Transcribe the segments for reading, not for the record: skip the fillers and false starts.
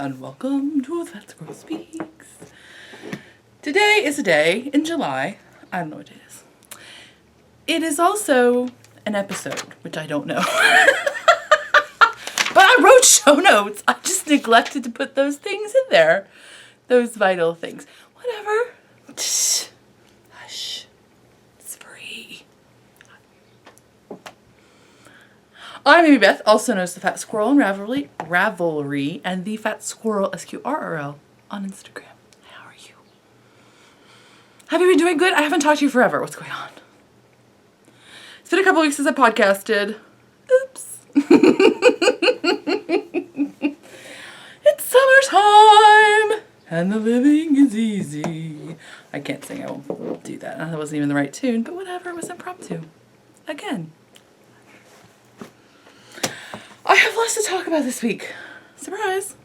and welcome to That Squirrel Speaks. Today is a day in July. I don't know what it is. It is also an episode, which I don't know. But I wrote show notes. I just neglected to put those things in there. Those vital things. Whatever. Hush. It's free. I'm Amy Beth, also known as the Fat Squirrel in Ravelry, and the Fat Squirrel SQRRL on Instagram. How are you? Have you been doing good? I haven't talked to you forever. What's going on? It's been a couple weeks since I podcasted. Oops. It's summertime and the living is easy. I can't sing. I won't do that. That wasn't even the right tune, but whatever. It was impromptu. Again. I have lots to talk about this week. Surprise.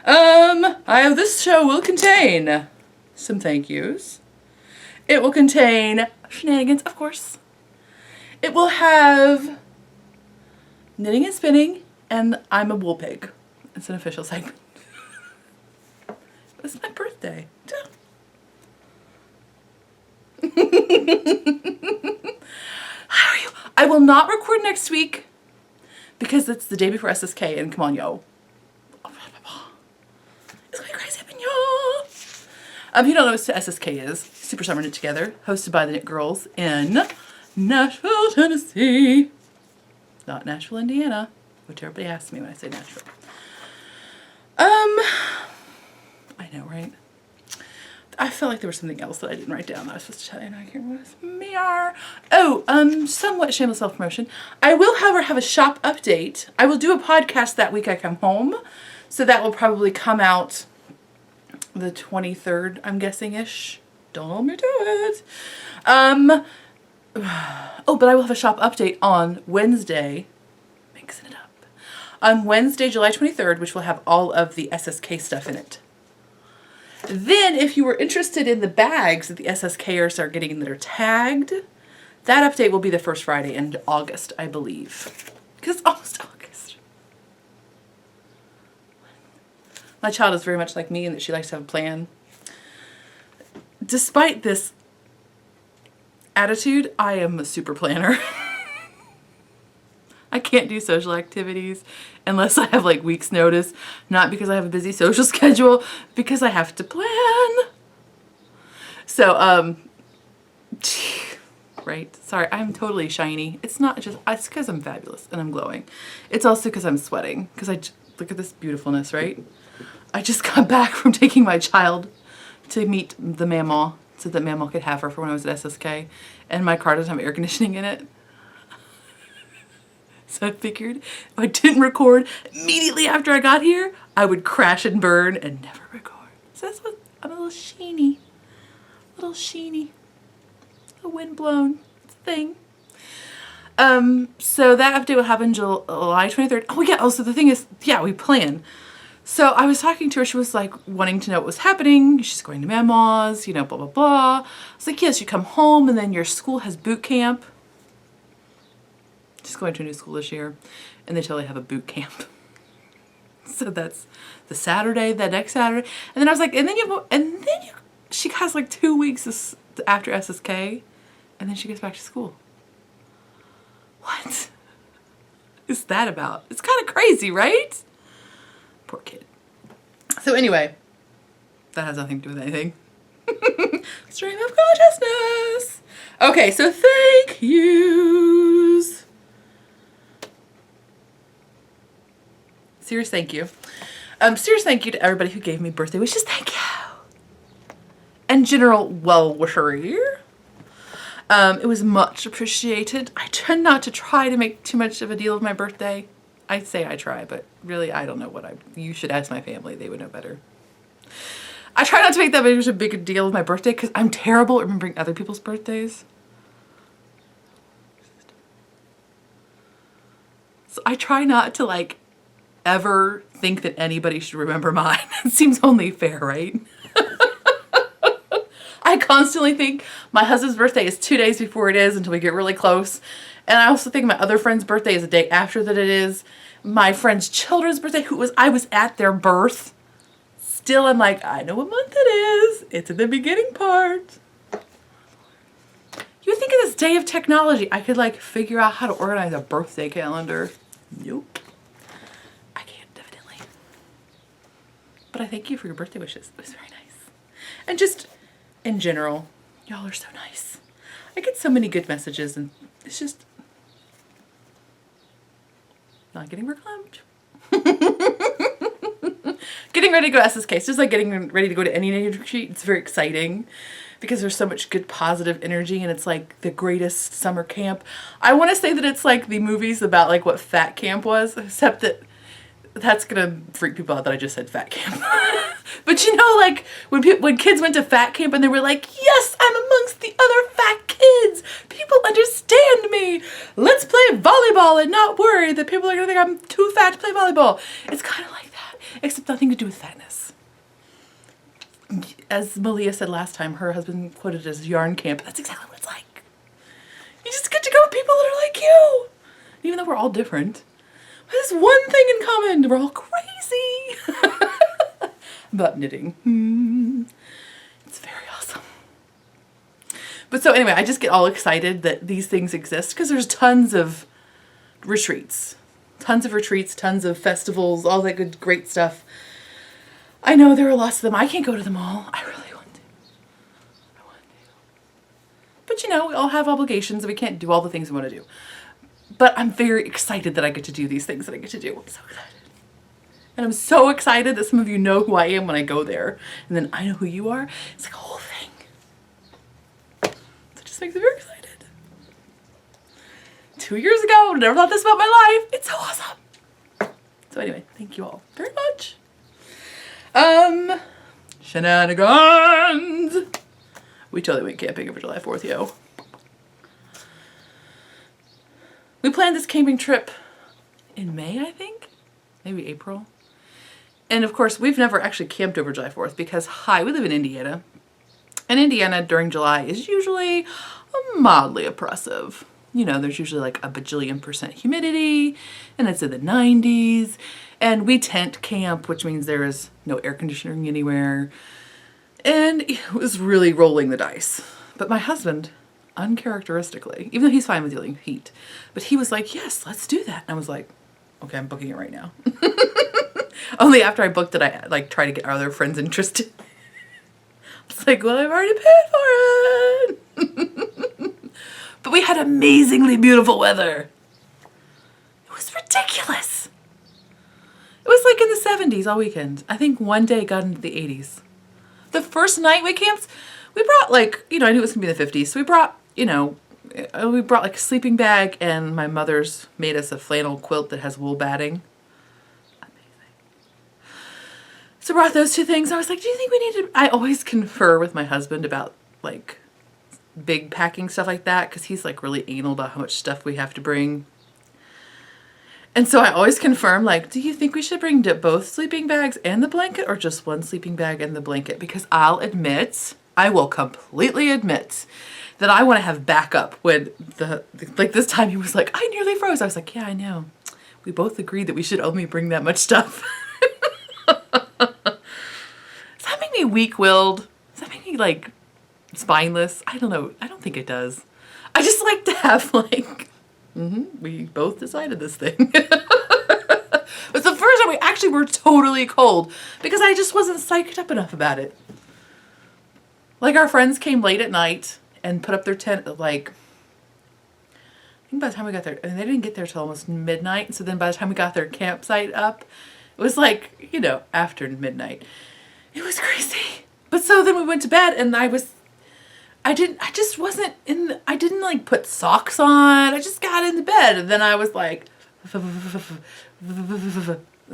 This show will contain some thank yous. It will contain shenanigans, of course. It will have knitting and spinning, and I'm a wool pig. It's an official segment. It's my birthday. How are you? I will not record next week because it's the day before SSK, and come on, yo. It's going crazy up in y'all. If you don't know what SSK is, Super Summer Knit Together, hosted by the Knit Girls in Nashville, Tennessee. Not Nashville, Indiana, which everybody asks me when I say Nashville. I know, right? I felt like there was something else that I didn't write down that I was supposed to tell you, and I can't remember what it was. Somewhat shameless self-promotion. I will, however, have a shop update. I will do a podcast that week I come home, so that will probably come out the 23rd, I'm guessing-ish. Don't hold me to it. But I will have a shop update on Wednesday. Mixing it up. On Wednesday, July 23rd, which will have all of the SSK stuff in it. Then, if you were interested in the bags that the SSKers are getting that are tagged, that update will be the first Friday in August, I believe. Because it's almost August. My child is very much like me in that she likes to have a plan. Despite this attitude, I am a super planner. I can't do social activities unless I have like weeks notice, not because I have a busy social schedule, because I have to plan. So, right? Sorry, I'm totally shiny. It's not just, it's because I'm fabulous and I'm glowing. It's also because I'm sweating, because look at this beautifulness, right? I just got back from taking my child to meet the mamaw so that mamaw could have her for when I was at SSK, and my car doesn't have air conditioning in it. So I figured if I didn't record immediately after I got here, I would crash and burn and never record. So that's what, I'm a little sheeny. A little sheeny. A wind blown. It's a thing. So that update will happen July 23rd. Oh yeah, also the thing is, yeah, we plan. So I was talking to her, she was like wanting to know what was happening. She's going to Mamaw's, you know, blah, blah, blah. I was like, yes, you come home and then your school has boot camp. She's going to a new school this year, and they totally have a boot camp. So that's the Saturday, the next Saturday. And then I was like, she has like 2 weeks after SSK, and then she goes back to school. What is that about? It's kind of crazy, right? Poor kid. So anyway, that has nothing to do with anything. Stream of consciousness. Okay, so thank yous. Serious thank you. Serious thank you to everybody who gave me birthday wishes. Thank you. And general well-wishery. It was much appreciated. I tend not to try to make too much of a deal of my birthday. I say I try, but really I don't know you should ask my family. They would know better. I try not to make that much a big deal of my birthday because I'm terrible at remembering other people's birthdays. So I try not to like ever think that anybody should remember mine. It seems only fair, right? I constantly think my husband's birthday is 2 days before it is until we get really close. And I also think my other friend's birthday is the day after that it is. My friend's children's birthday, I was at their birth. still I'm like, I know what month it is. It's in the beginning part. You would think in this day of technology, I could like figure out how to organize a birthday calendar. Nope. I can't, evidently. But I thank you for your birthday wishes. It was very nice. And just in general, y'all are so nice. I get so many good messages and it's just not getting reclaimed. Getting ready to go to SSK, just like getting ready to go to any retreat, it's very exciting because there's so much good positive energy and it's like the greatest summer camp. I want to say that it's like the movies about like what fat camp was, except that that's gonna freak people out that I just said fat camp. But you know, like when kids went to fat camp and they were like, yes, I'm amongst the other fat kids. People understand me. Let's play volleyball and not worry that people are gonna think I'm too fat to play volleyball. It's kind of like that, except nothing to do with fatness. As Malia said last time, her husband quoted it as yarn camp. That's exactly what it's like. You just get to go with people that are like you. Even though we're all different. There's one thing in common. We're all crazy. About knitting. It's very awesome. But so anyway, I just get all excited that these things exist because there's tons of retreats. Tons of retreats, tons of festivals, all that good, great stuff. I know there are lots of them. I can't go to them all. I really want to. I want to. But you know, we all have obligations and we can't do all the things we want to do. But I'm very excited that I get to do these things that I get to do. I'm so excited. And I'm so excited that some of you know who I am when I go there. And then I know who you are. It's like a whole thing. So it just makes me very excited. 2 years ago, never thought this about my life. It's so awesome. So anyway, thank you all very much. Shenanigans. We totally went camping over July 4th, yo. We planned this camping trip in May, I think, maybe April. And of course, we've never actually camped over July 4th because, we live in Indiana. And Indiana during July is usually mildly oppressive. You know, there's usually like a bajillion% humidity and it's in the 90s. And we tent camp, which means there is no air conditioning anywhere. And it was really rolling the dice. But my husband, uncharacteristically, even though he's fine with dealing with heat, but he was like, yes, let's do that. And I was like, okay, I'm booking it right now. Only after I booked it, I like try to get our other friends interested. It's like, well, I've already paid for it. But we had amazingly beautiful weather. It was ridiculous. It was like in the 70s all weekend. I think one day it got into the 80s. The first night we camped, we brought like, I knew it was gonna be the 50s. So we brought, we brought like a sleeping bag and my mother's made us a flannel quilt that has wool batting. Amazing. So I brought those two things. I was like, do you think we need to, I always confer with my husband about like big packing stuff like that because he's like really anal about how much stuff we have to bring. And so I always confirm, like, do you think we should bring both sleeping bags and the blanket or just one sleeping bag and the blanket? Because I will completely admit that I want to have backup when like this time he was like, I nearly froze. I was like, yeah, I know. We both agreed that we should only bring that much stuff. Does that make me weak-willed? Does that make me like spineless? I don't know. I don't think it does. I just like to have like, we both decided this thing. It's the first time we actually were totally cold because I just wasn't psyched up enough about it. Like our friends came late at night and put up their tent at like, I think by the time we got there, and they didn't get there till almost midnight. So then by the time we got their campsite up, it was like, after midnight. It was crazy. But so then we went to bed and I didn't like put socks on. I just got into bed and then I was like, and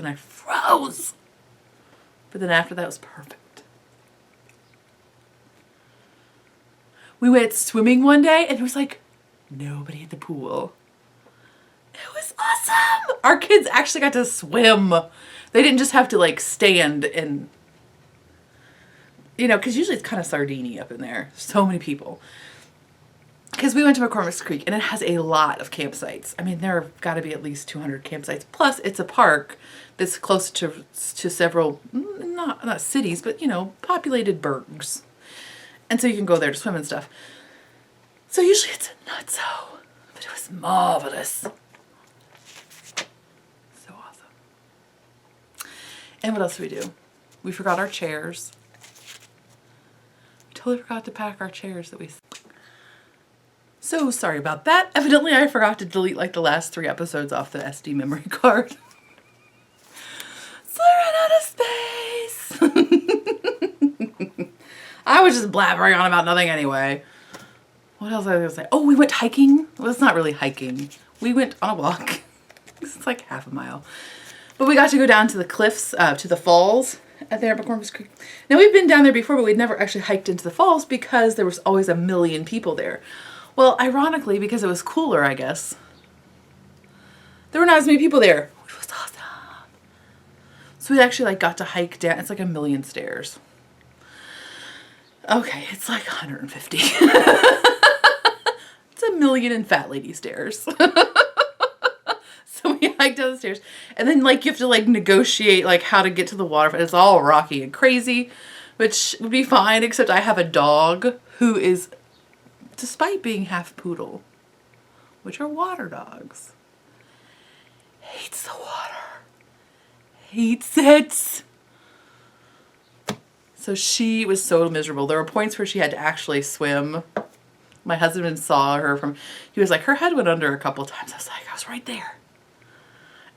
I froze. But then after that it was perfect. We went swimming one day and it was like nobody at the pool. It was awesome. Our kids actually got to swim. They didn't just have to like stand and, because usually it's kind of sardine-y up in there. So many people. Because we went to McCormick's Creek and it has a lot of campsites. I mean, there have got to be at least 200 campsites. Plus, it's a park that's close to several, not cities, but you know, populated burgs. And so you can go there to swim and stuff. So usually it's a nutso, but it was marvelous. So awesome. And what else did we do? We forgot our chairs. We totally forgot to pack our chairs that we... So sorry about that. Evidently I forgot to delete like the last 3 episodes off the SD memory card. So I ran out of space. I was just blabbering on about nothing anyway. What else was I going to say? Oh, we went hiking. Well, it's not really hiking. We went on a walk. It's like half a mile. But we got to go down to the cliffs, to the falls at there at McCormick's Creek. Now we've been down there before, but we'd never actually hiked into the falls because there was always a million people there. Well, ironically, because it was cooler, I guess, there were not as many people there, which was awesome. So we actually like got to hike down. It's like 1,000,000 stairs. Okay, it's like 150. It's 1,000,000 and fat lady stairs. So we hiked down the stairs, and then like you have to like negotiate like how to get to the water. It's all rocky and crazy, which would be fine, except I have a dog who is, despite being half poodle, which are water dogs, hates the water. Hates it. So she was so miserable. There were points where she had to actually swim. My husband saw her from, he was like, her head went under a couple times. I was like, I was right there.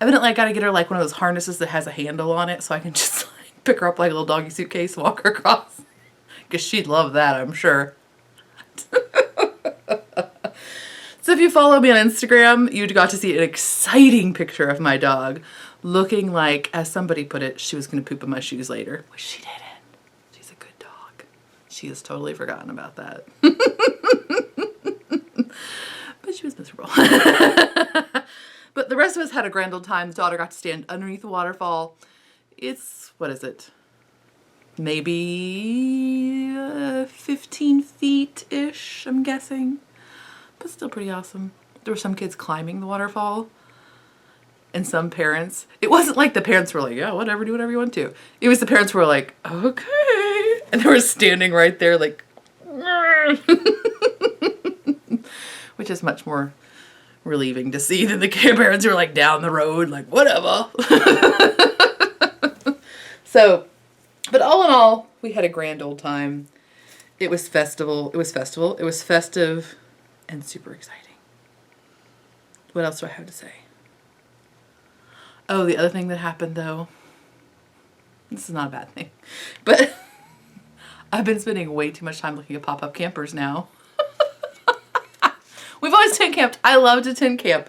Evidently I got to get her like one of those harnesses that has a handle on it so I can just like pick her up like a little doggy suitcase, walk her across. Because she'd love that, I'm sure. So if you follow me on Instagram, you got to see an exciting picture of my dog looking like, as somebody put it, she was going to poop in my shoes later, which she didn't. She's a good dog. She has totally forgotten about that. But she was miserable. But the rest of us had a grand old time. The daughter got to stand underneath the waterfall. It's, what is it? Maybe 15 feet-ish, I'm guessing. But still pretty awesome. There were some kids climbing the waterfall. And some parents, it wasn't like the parents were like, yeah, whatever, do whatever you want to. It was the parents who were like, okay. And they were standing right there like, which is much more relieving to see than the parents who were like down the road, like whatever. So, but all in all, we had a grand old time. It was festival. It was festival. It was festive and super exciting. What else do I have to say? Oh, the other thing that happened though, this is not a bad thing, but I've been spending way too much time looking at pop-up campers now. We've always tent camped. I love to tent camp.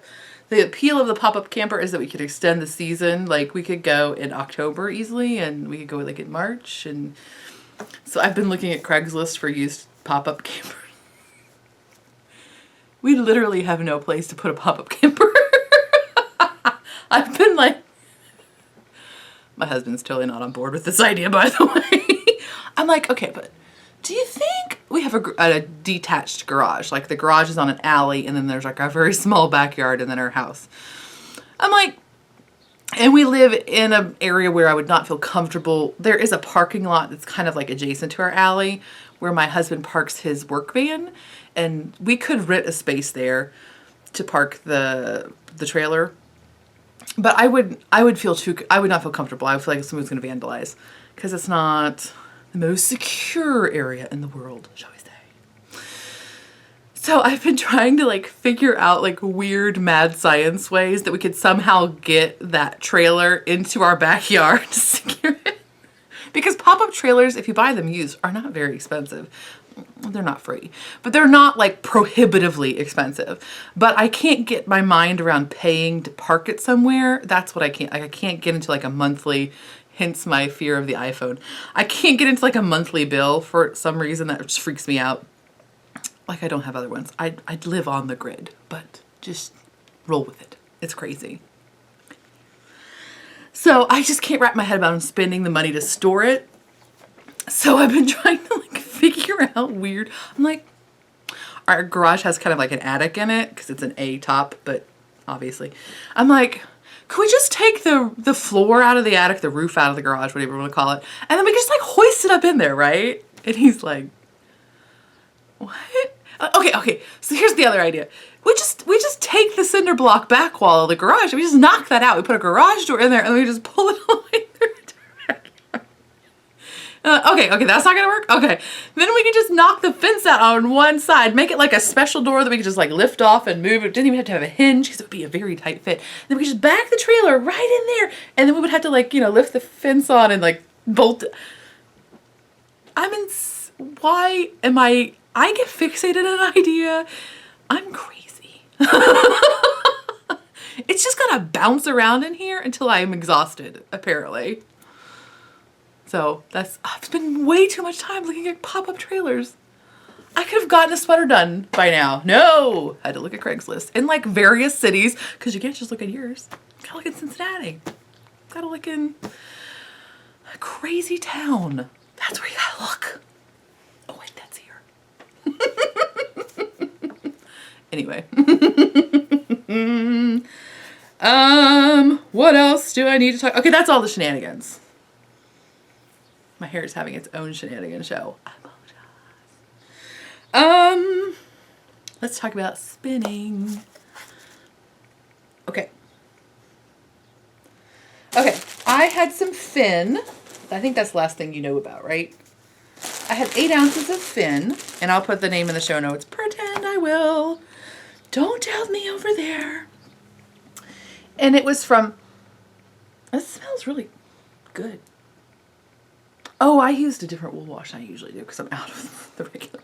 The appeal of the pop-up camper is that we could extend the season. Like we could go in October easily and we could go like in March. And so I've been looking at Craigslist for used pop-up campers. We literally have no place to put a pop-up camper. I've been like, my husband's totally not on board with this idea, by the way. I'm like, okay, but do you think we have a detached garage? Like the garage is on an alley and then there's like a very small backyard and then our house. I'm like, and we live in an area where I would not feel comfortable. There is a parking lot that's kind of like adjacent to our alley where my husband parks his work van, and we could rent a space there to park the trailer. But I would not feel comfortable. I would feel like someone's going to vandalize because it's not the most secure area in the world, shall we say. So I've been trying to like figure out like weird mad science ways that we could somehow get that trailer into our backyard to secure it. Because pop-up trailers, if you buy them used, are not very expensive. They're not free, but they're not like prohibitively expensive. But I can't get my mind around paying to park it somewhere. That's what I can't. Like I can't get into like a monthly, hence my fear of the iPhone. I can't get into like a monthly bill for some reason. That just freaks me out. Like I don't have other ones. I'd live on the grid, but just roll with it. It's crazy. So I just can't wrap my head around spending the money to store it. So I've been trying to like figure out weird. I'm like, our garage has kind of like an attic in it because it's an A top, but obviously I'm like, could we just take the floor out of the attic, the roof out of the garage, whatever you want to call it, and then we just like hoist it up in there, right? And he's like, what? Okay. So here's the other idea. We just take the cinder block back wall of the garage and we just knock that out. We put a garage door in there and we just pull it all the way through. Okay, that's not gonna work. Okay, then we can just knock the fence out on one side, make it like a special door that we can just like lift off and move. It didn't even have to have a hinge because it would be a very tight fit. Then we could just back the trailer right in there, and then we would have to like, you know, lift the fence on and like bolt it. Why am I get fixated on an idea. I'm crazy. It's just gotta bounce around in here until I'm exhausted, apparently. So I've spent way too much time looking at pop-up trailers. I could have gotten a sweater done by now. No, I had to look at Craigslist in like various cities because you can't just look at yours. Gotta look in Cincinnati. Gotta look in a crazy town. That's where you gotta look. Oh wait, that's here. Anyway. What else do I need to talk? Okay, that's all the shenanigans. My hair is having its own shenanigan show. I apologize. Let's talk about spinning. Okay, I had some fin. I think that's the last thing you know about, right? I had 8 ounces of fin, and I'll put the name in the show notes. Pretend I will. Don't tell me over there. And it was from, it smells really good. Oh, I used a different wool wash than I usually do because I'm out of the regular.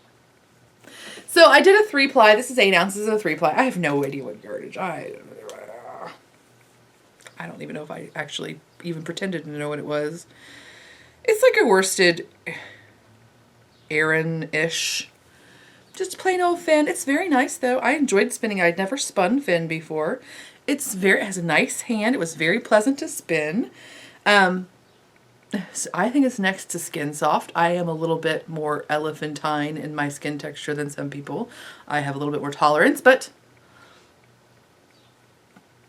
So I did a 3-ply. This is 8 ounces of a 3-ply. I have no idea what yardage. I don't even know if I actually even pretended to know what it was. It's like a worsted Aran-ish. Just plain old fin. It's very nice though. I enjoyed spinning. I'd never spun fin before. It has a nice hand. It was very pleasant to spin. So I think it's next to Skin Soft. I am a little bit more elephantine in my skin texture than some people. I have a little bit more tolerance, but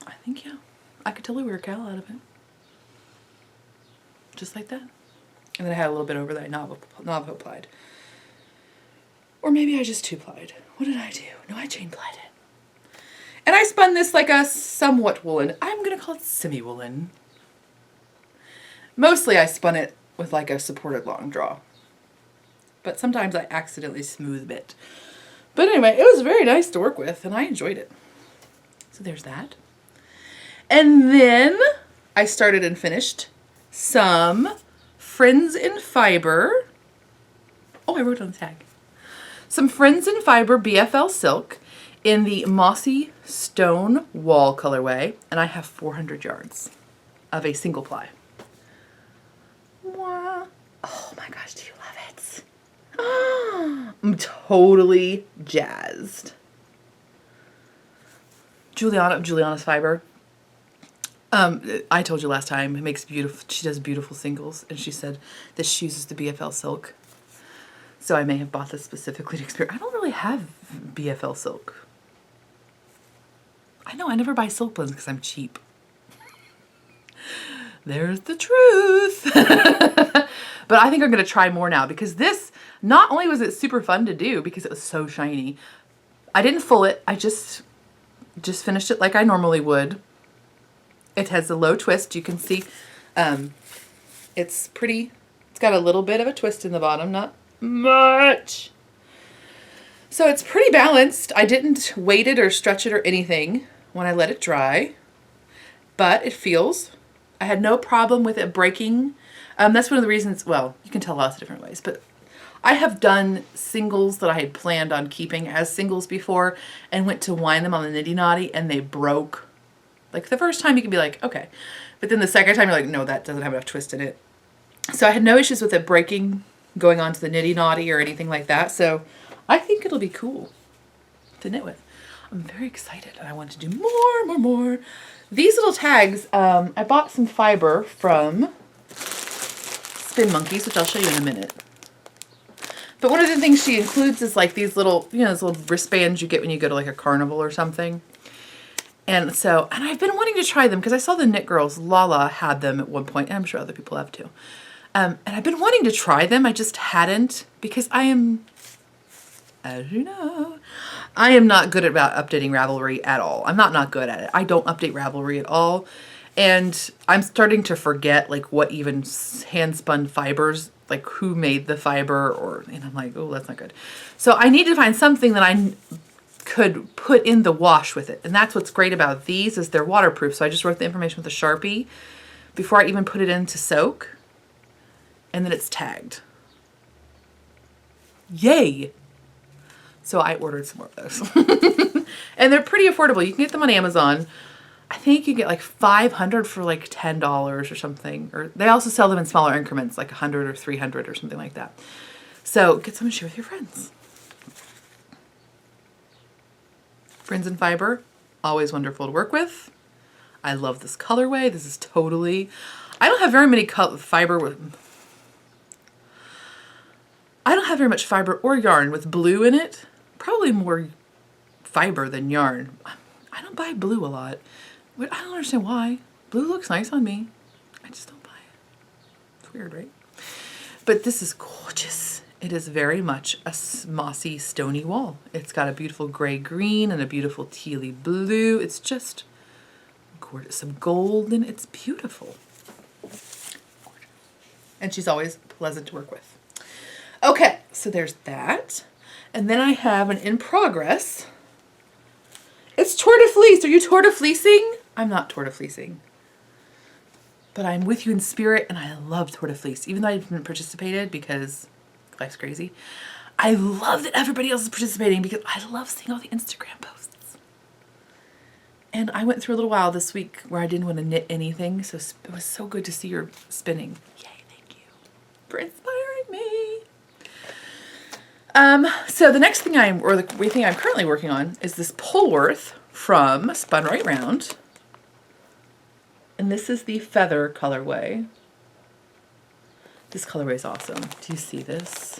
I think, yeah, I could totally wear a cowl out of it. Just like that. And then I had a little bit over that I Navajo plied. Or maybe I just 2-plied. What did I do? No, I chain plied it. And I spun this like a somewhat woolen. I'm going to call it semi-woolen. Mostly I spun it with like a supported long draw. But sometimes I accidentally smooth it. But anyway, it was very nice to work with and I enjoyed it. So there's that. And then I started and finished some Friends in Fiber. Oh, I wrote on the tag. Some Friends in Fiber BFL Silk in the Mossy Stone Wall colorway. And I have 400 yards of a single ply. Oh my gosh, do you love it? I'm totally jazzed. Juliana of Juliana's Fiber. I told you last time, she does beautiful singles, and she said that she uses the BFL silk. So I may have bought this specifically to experiment. I don't really have BFL silk. I know, I never buy silk blends because I'm cheap. There's the truth. But I think I'm going to try more now because this, not only was it super fun to do because it was so shiny, I didn't full it. I just finished it like I normally would. It has a low twist. You can see it's pretty, it's got a little bit of a twist in the bottom, not much. So it's pretty balanced. I didn't weight it or stretch it or anything when I let it dry, but it feels, I had no problem with it breaking. That's one of the reasons, well, you can tell lots of different ways, but I have done singles that I had planned on keeping as singles before and went to wind them on the Nitty Knotty and they broke. Like the first time you can be like, okay. But then the second time you're like, no, that doesn't have enough twist in it. So I had no issues with it breaking, going onto the Nitty Knotty or anything like that. So I think it'll be cool to knit with. I'm very excited and I want to do more. These little tags, I bought some fiber from Spin Monkeys, which I'll show you in a minute. But one of the things she includes is like these little, you know, those little wristbands you get when you go to like a carnival or something. And I've been wanting to try them because I saw the Knit Girls, Lala had them at one point, and I'm sure other people have too. And I've been wanting to try them. I just hadn't because I am, as you know, I am not good about updating Ravelry at all. I'm not good at it. I don't update Ravelry at all. And I'm starting to forget like what even hand spun fibers, like who made the fiber, and I'm like, oh, that's not good. So I need to find something that I could put in the wash with it. And that's what's great about these is they're waterproof. So I just wrote the information with a Sharpie before I even put it in to soak. And then it's tagged. Yay! So I ordered some more of those. And they're pretty affordable. You can get them on Amazon. I think you get like 500 for like $10 or something. Or they also sell them in smaller increments, like 100 or 300 or something like that. So get some and share with your friends. Friends in Fiber, always wonderful to work with. I love this colorway. This is totally, I don't have very many fiber with, I don't have very much fiber or yarn with blue in it. Probably more fiber than yarn. I don't buy blue a lot. I don't understand why. Blue looks nice on me. I just don't buy it. It's weird, right? But this is gorgeous. It is very much a mossy, stony wall. It's got a beautiful gray-green and a beautiful tealy blue. It's just gorgeous. Some gold, and it's beautiful. And she's always pleasant to work with. Okay, so there's that. And then I have an in progress. It's Tour de Fleece. Are you Tour de Fleecing? I'm not Tour de Fleecing. But I'm with you in spirit, and I love Tour de Fleece. Even though I haven't participated because life's crazy, I love that everybody else is participating because I love seeing all the Instagram posts. And I went through a little while this week where I didn't want to knit anything, so it was so good to see your spinning. Yay, thank you for inspiring me. So the next thing the thing I'm currently working on is this Polworth from Spun Right Round. And this is the Feather colorway. This colorway is awesome. Do you see this?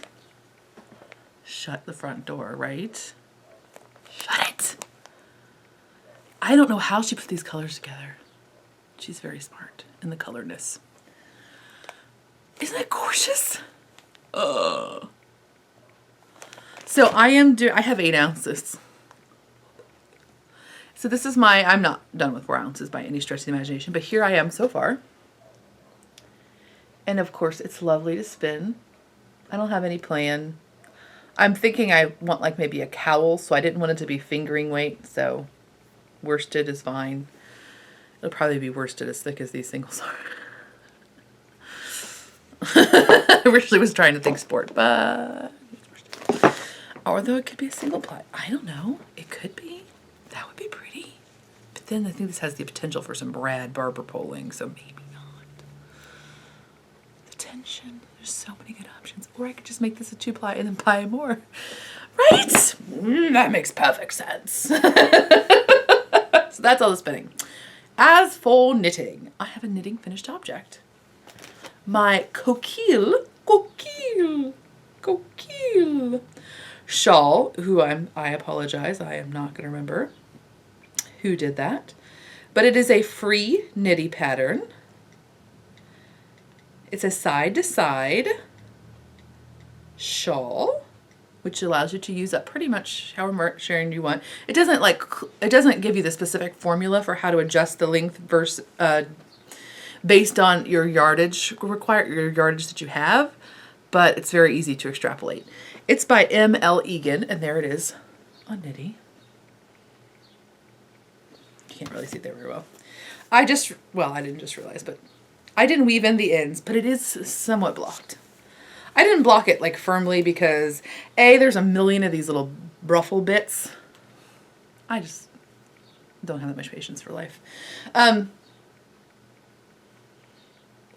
Shut the front door, right? Shut it! I don't know how she put these colors together. She's very smart in the colorness. Isn't that gorgeous? So I have 8 ounces. So this is I'm not done with 4 ounces by any stretch of the imagination, but here I am so far. And of course it's lovely to spin. I don't have any plan. I'm thinking I want like maybe a cowl, so I didn't want it to be fingering weight, so worsted is fine. It'll probably be worsted as thick as these singles are. I originally was trying to think sport, but although it could be a single ply. I don't know. It could be. That would be pretty. But then I think this has the potential for some Brad Barber polling, so maybe not. The tension. There's so many good options. Or I could just make this a 2-ply and then buy more. Right? That makes perfect sense. So that's all the spinning. As for knitting, I have a knitting finished object. My coquille shawl, I apologize, I am not going to remember who did that, but it is a free nitty pattern. It's a side-to-side shawl, which allows you to use up pretty much however much sharing you want. It doesn't give you the specific formula for how to adjust the length versus based on your yardage that you have, but it's very easy to extrapolate. It's by M.L. Egan, and there it is on Knitty. You can't really see it there very well. I didn't just realize, but I didn't weave in the ends, but it is somewhat blocked. I didn't block it like firmly because there's a million of these little ruffle bits. I just don't have that much patience for life.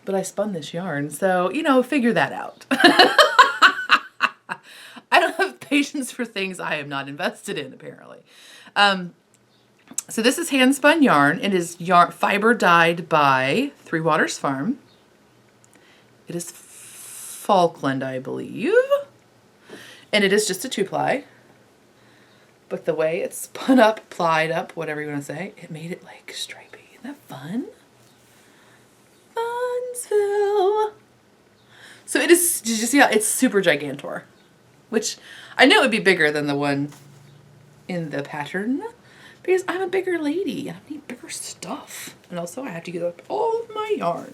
But I spun this yarn, so, figure that out. I don't have patience for things I am not invested in, apparently. So this is hand spun yarn. It is fiber dyed by Three Waters Farm. It is Falkland, I believe. And it is just a 2-ply. but the way it's spun up, plied up, whatever you want to say, it made it like stripy. Isn't that fun? Funsville. So it is, did you see how it's super gigantor? Which I know it would be bigger than the one in the pattern because I'm a bigger lady and I need bigger stuff. And also I have to use up all of my yarn.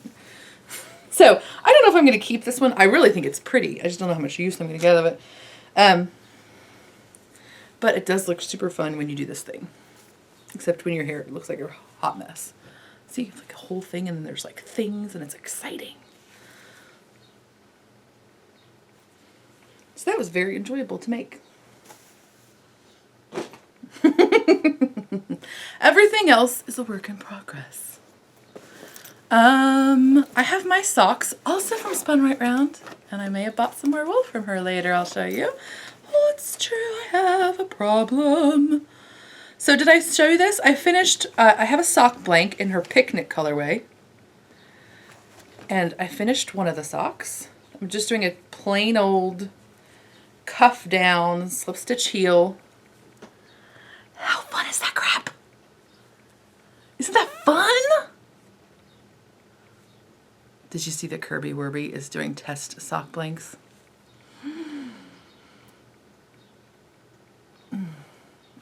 So I don't know if I'm going to keep this one. I really think it's pretty. I just don't know how much use I'm going to get out of it. But it does look super fun when you do this thing. Except when your hair looks like a hot mess. See, it's like a whole thing and then there's like things and it's exciting. So that was very enjoyable to make. Everything else is a work in progress. I have my socks also from Spun Right Round, and I may have bought some more wool from her later. I'll show you. Oh, it's true, I have a problem. So did I show you this? I finished, I have a sock blank in her picnic colorway. And I finished one of the socks. I'm just doing a plain old cuff down, slip stitch heel. How fun is that crap? Isn't that fun? Did you see that Kirby Werby is doing test sock blanks?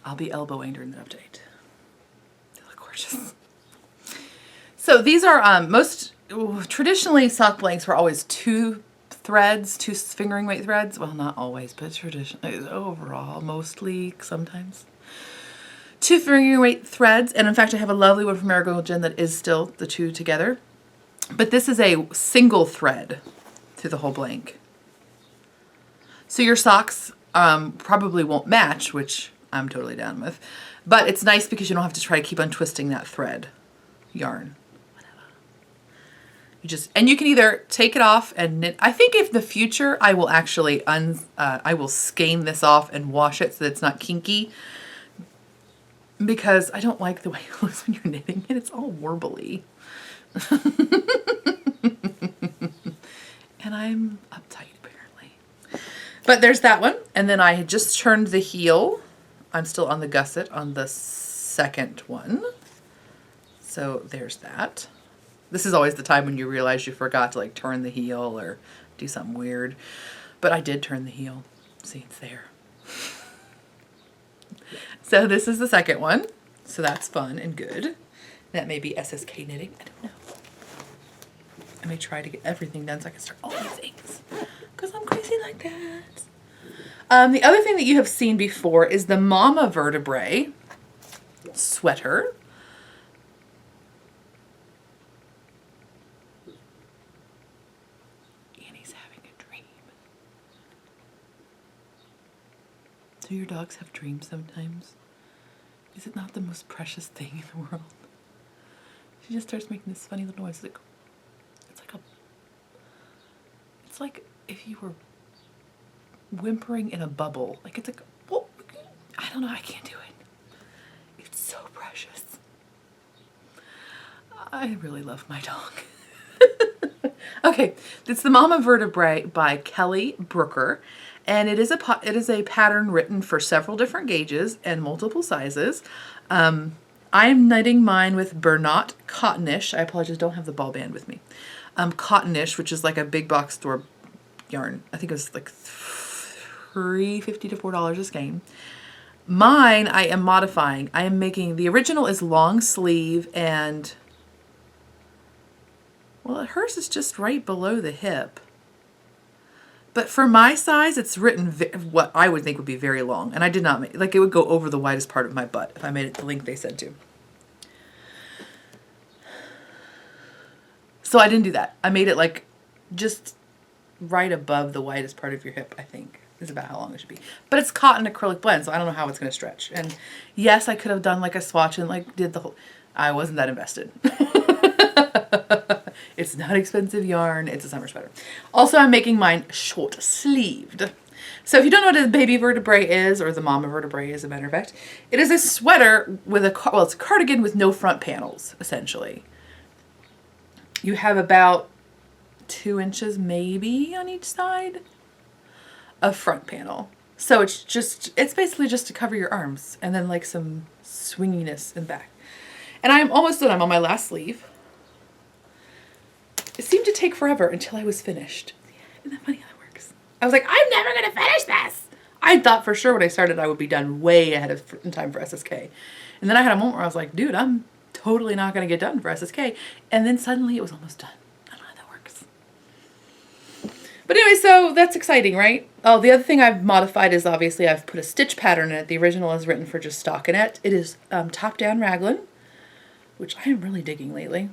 I'll be elbowing during the update. They look gorgeous. So these are traditionally sock blanks were always 2 threads, 2 fingering weight threads. Well, not always, but traditionally, overall, mostly, sometimes. 2 fingering weight threads, and in fact I have a lovely one from Marigold Gin that is still the 2 together. But this is a single thread through the whole blank. So your socks probably won't match, which I'm totally down with. But it's nice because you don't have to try to keep untwisting that thread yarn. And you can either take it off and knit. I think if the future I will actually I will skein this off and wash it so that it's not kinky, because I don't like the way it looks when you're knitting it. It's all warbly. And I'm uptight apparently. But there's that one, and then I had just turned the heel. I'm still on the gusset on the second one. So there's that. This is always the time when you realize you forgot to like turn the heel or do something weird. But I did turn the heel. See, it's there. So this is the second one. So that's fun and good. That may be SSK knitting. I don't know. I may try to get everything done so I can start all these things. Because I'm crazy like that. The other thing that you have seen before is the Mama Vertebrae sweater. Do your dogs have dreams sometimes? Is it not the most precious thing in the world? She just starts making this funny little noise. It's like if you were whimpering in a bubble. Like it's like, whoa, I don't know, I can't do it. It's so precious. I really love my dog. Okay, it's the Mama Vertebrae by Kelly Brooker. And it is a pattern written for several different gauges and multiple sizes. I am knitting mine with Bernat Cottonish. I apologize, don't have the ball band with me. Cottonish, which is like a big box store yarn. I think it was like $3.50 to $4 a skein. Mine, I am modifying. I am making, the original is long sleeve and, well, hers is just right below the hip. But for my size, it's written what I would think would be very long. And I did not make, like it would go over the widest part of my butt if I made it the length they said to. So I didn't do that. I made it like just right above the widest part of your hip, I think, is about how long it should be. But it's cotton acrylic blend, so I don't know how it's going to stretch. And yes, I could have done like a swatch and like did the whole, I wasn't that invested. It's not expensive yarn. It's a summer sweater. Also, I'm making mine short sleeved. So if you don't know what a baby vertebrae is, or the mama vertebrae as a matter of fact, it is a sweater with a, well, it's a cardigan with no front panels, essentially. You have about 2 inches maybe on each side of front panel. So it's basically just to cover your arms and then like some swinginess in the back. And I'm almost done. I'm on my last sleeve. It seemed to take forever until I was finished. Isn't that funny how that works? I was like, I'm never going to finish this. I thought for sure when I started I would be done way ahead of in time for SSK. And then I had a moment where I was like, dude, I'm totally not going to get done for SSK. And then suddenly it was almost done. I don't know how that works. But anyway, so that's exciting, right? Oh, the other thing I've modified is obviously I've put a stitch pattern in it. The original is written for just stockinette. It is top-down raglan, which I am really digging lately.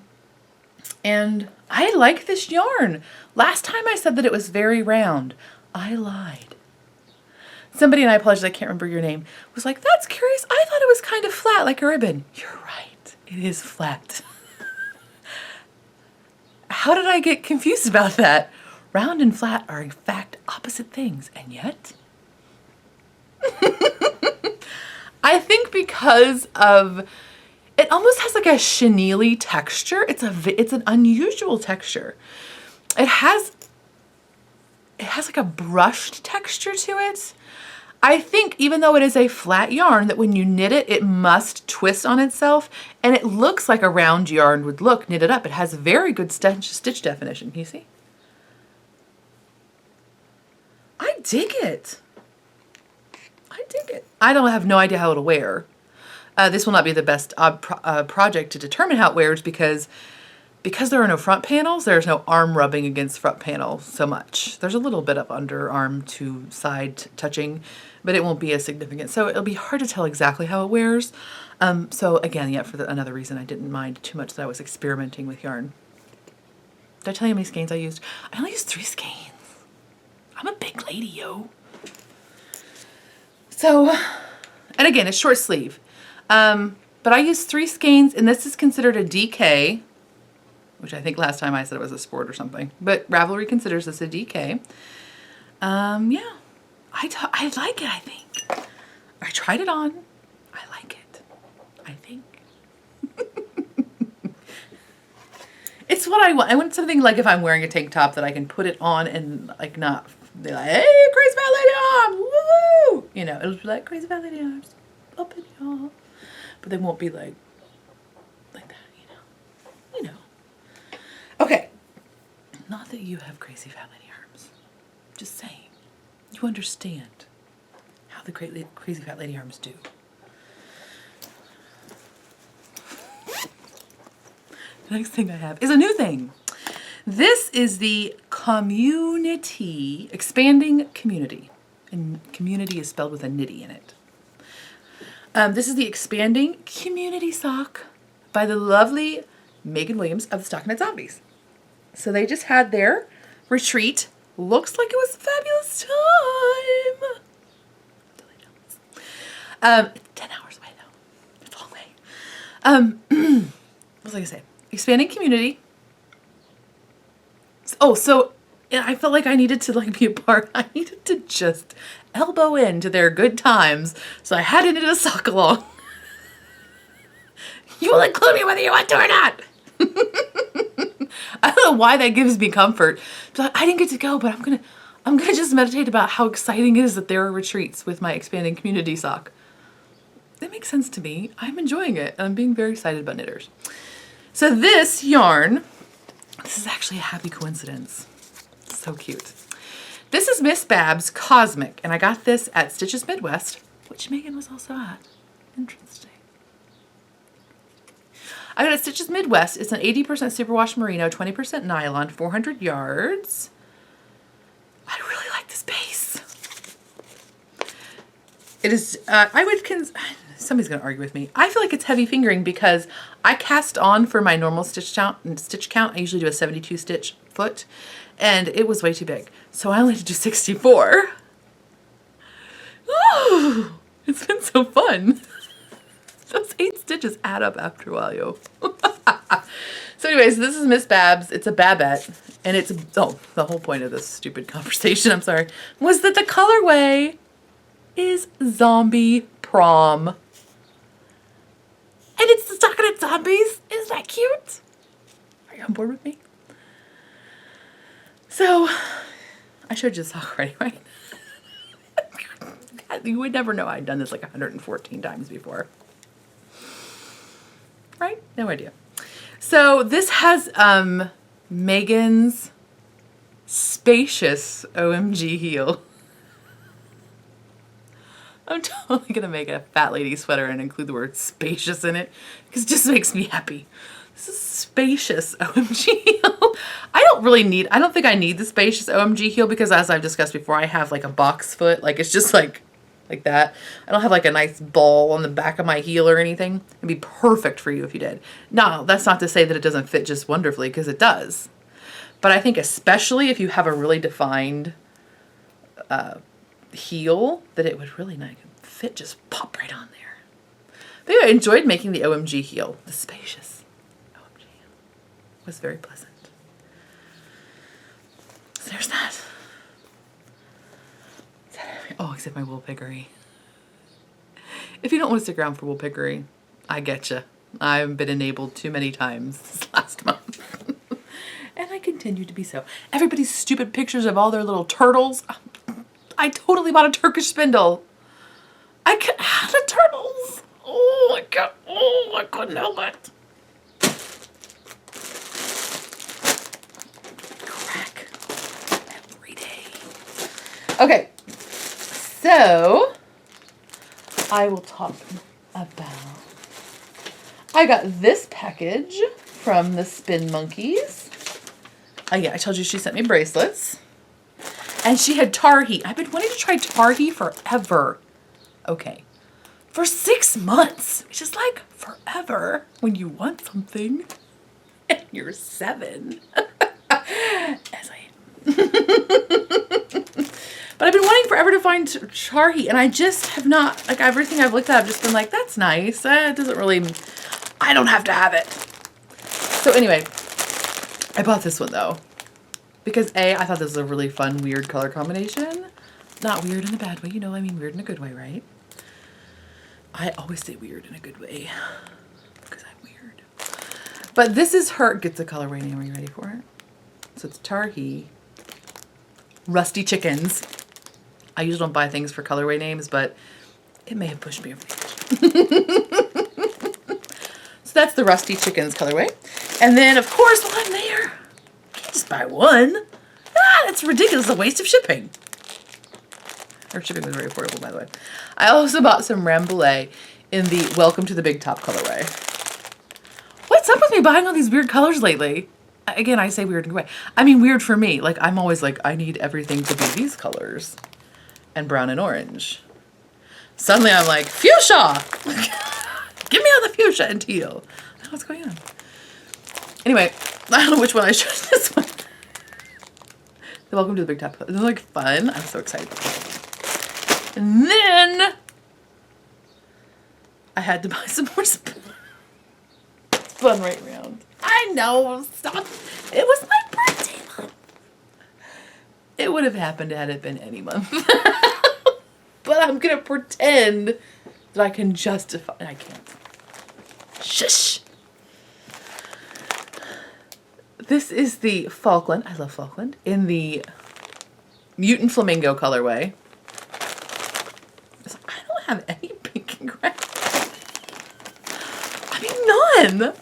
And I like this yarn. Last time I said that it was very round. I lied. Somebody, and I apologize, I can't remember your name, was like, that's curious. I thought it was kind of flat like a ribbon. You're right. It is flat. How did I get confused about that? Round and flat are in fact opposite things, and yet I think because of it almost has like a chenille texture. It's an unusual texture. It has like a brushed texture to it. I think even though it is a flat yarn, that when you knit it, it must twist on itself, and it looks like a round yarn would look knitted up. It has very good stitch definition. Can you see? I dig it. I dig it. I don't have no idea how it'll wear. This will not be the best project to determine how it wears because there are no front panels, there's no arm rubbing against front panel so much. There's a little bit of underarm to side touching, but it won't be as significant. So it'll be hard to tell exactly how it wears. So again, yeah, for another reason I didn't mind too much that I was experimenting with yarn. Did I tell you how many skeins I used? I only used 3 skeins. I'm a big lady, yo. So, and again, it's short sleeve. But I used 3 skeins, and this is considered a DK, which I think last time I said it was a sport or something. But Ravelry considers this a DK. Yeah, I like it, I think. I tried it on. I like it, I think. It's what I want. I want something like if I'm wearing a tank top that I can put it on and like not be like, hey, Crazy Fat Lady Arms, woo! You know, it'll be like Crazy Fat Lady Arms, up in y'all. But they won't be like that, you know. Okay. Not that you have crazy fat lady arms. Just saying. You understand how the crazy fat lady arms do. The next thing I have is a new thing. This is the community, expanding community. And community is spelled with a nitty in it. This is the Expanding Community Sock by the lovely Megan Williams of the Stockinette Zombies. So they just had their retreat. Looks like it was a fabulous time. 10 hours away though. It's a long way. What was I gonna say? Expanding community. Oh, so I felt like I needed to like be a part. I needed to just elbow into their good times. So I had to knit a sock along. You will include me whether you want to or not. I don't know why that gives me comfort. But I didn't get to go, but I'm gonna just meditate about how exciting it is that there are retreats with my expanding community sock. That makes sense to me. I'm enjoying it, and I'm being very excited about knitters. So this yarn, this is actually a happy coincidence. It's so cute. This is Miss Babs Cosmic, and I got this at Stitches Midwest, which Megan was also at. Interesting. I got it at Stitches Midwest. It's an 80% superwash merino, 20% nylon, 400 yards. I really like this base. It is, somebody's gonna argue with me. I feel like it's heavy fingering because I cast on for my normal stitch count. I usually do a 72 stitch foot, and it was way too big. So I only had to do 64. Ooh, it's been so fun. Those 8 stitches add up after a while, yo. So anyways, this is Miss Babs. It's a Babette. And it's, oh, the whole point of this stupid conversation, I'm sorry, was that the colorway is Zombie Prom. And it's the Stockinette Zombies. Isn't that cute? Are you on board with me? So, I showed you the sock already, right? You would never know I'd done this like 114 times before. Right? No idea. So this has Megan's spacious OMG heel. I'm totally gonna make a fat lady sweater and include the word spacious in it because it just makes me happy. This is spacious OMG heel. I don't think I need the spacious OMG heel because, as I've discussed before, I have like a box foot. Like it's just like that. I don't have like a nice ball on the back of my heel or anything. It'd be perfect for you if you did. No, that's not to say that it doesn't fit just wonderfully, because it does. But I think especially if you have a really defined heel, that it would really not fit, just pop right on there. But yeah, I enjoyed making the OMG heel. The spacious OMG heel was very pleasant. So there's that. Oh, except my wool piggery. If you don't want to stick around for wool piggery, I get you. I've been enabled too many times this last month. And I continue to be so. Everybody's stupid pictures of all their little turtles. I totally bought a Turkish spindle. I had a turtles. Oh, I couldn't help it. Crack every day. Okay. So, I will talk about, I got this package from the Spin Monkeys. Oh yeah, I told you she sent me bracelets. And she had Tarhi. I've been wanting to try Tarhi forever. Okay. For 6 months, which is like forever when you want something and you're 7. As I am. But I've been wanting forever to find Tarhi, and I just have not, like everything I've looked at, I've just been like, that's nice. It doesn't really, I don't have to have it. So anyway, I bought this one though. Because A, I thought this was a really fun, weird color combination. Not weird in a bad way, you know, I mean weird in a good way, right? I always say weird in a good way. Because I'm weird. But this is her, get the colorway name, are you ready for it? So it's Tarhi. Rusty Chickens. I usually don't buy things for colorway names, but it may have pushed me over the edge. So that's the Rusty Chickens colorway. And then, of course, while I'm there, you can't just buy one. That's ridiculous. A waste of shipping. Her shipping was very affordable, by the way. I also bought some Rambouillet in the Welcome to the Big Top colorway. What's up with me buying all these weird colors lately? Again, I say weird in a way. I mean weird for me. Like, I'm always like, I need everything to be these colors. And brown and orange. Suddenly I'm like, fuchsia! Give me all the fuchsia and teal. I don't know what's going on. Anyway, I don't know which one I showed this one. The Welcome to the Big Top. This is like fun. I'm so excited. And then I had to buy some more spun right round. I know, stop. It was my birthday month. It would have happened had it been any month. But I'm gonna pretend that I can justify, I can't. Shush. This is the Falkland, I love Falkland, in the Mutant Flamingo colorway. So I don't have any pink and gray. I mean, none.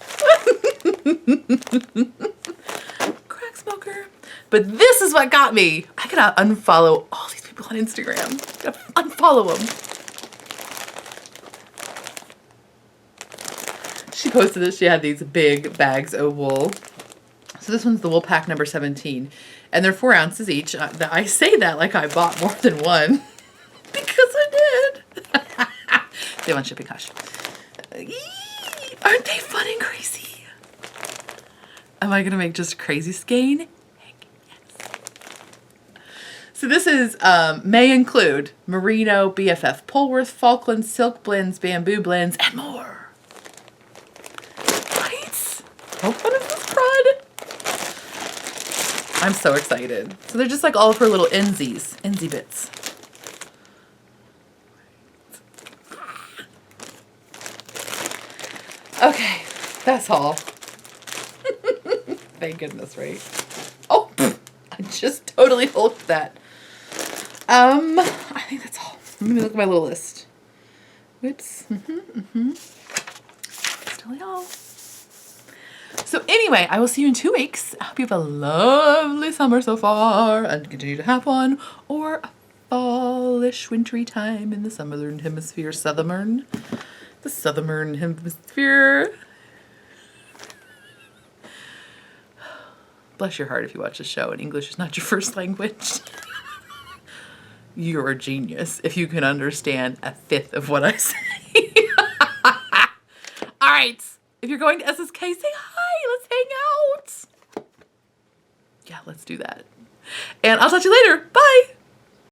Crack smoker. But this is what got me. I gotta unfollow all these people on Instagram. I gotta unfollow them. She posted that she had these big bags of wool. So this one's the wool pack number 17. And they're 4 ounces each. I say that like I bought more than one. Because I did. They want shipping, hush. Aren't they fun and crazy? Am I gonna make just crazy skein? Heck yes. So this is, may include Merino, BFF, Polworth, Falkland, Silk Blends, Bamboo Blends, and more. Right? How fun is this crud? I'm so excited. So they're just like all of her little Enzy bits. Okay, that's all. Thank goodness, right? Oh, I just totally hulked that. I think that's all. Let me look at my little list. Whoops. Still y'all. So anyway, I will see you in 2 weeks. I hope you have a lovely summer so far and continue to have one, or a fallish wintry time in the southern hemisphere. The southern hemisphere. Bless your heart if you watch the show and English is not your first language. You're a genius if you can understand a fifth of what I say. All right. If you're going to SSK, say hi. Let's hang out. Yeah, let's do that. And I'll talk to you later. Bye.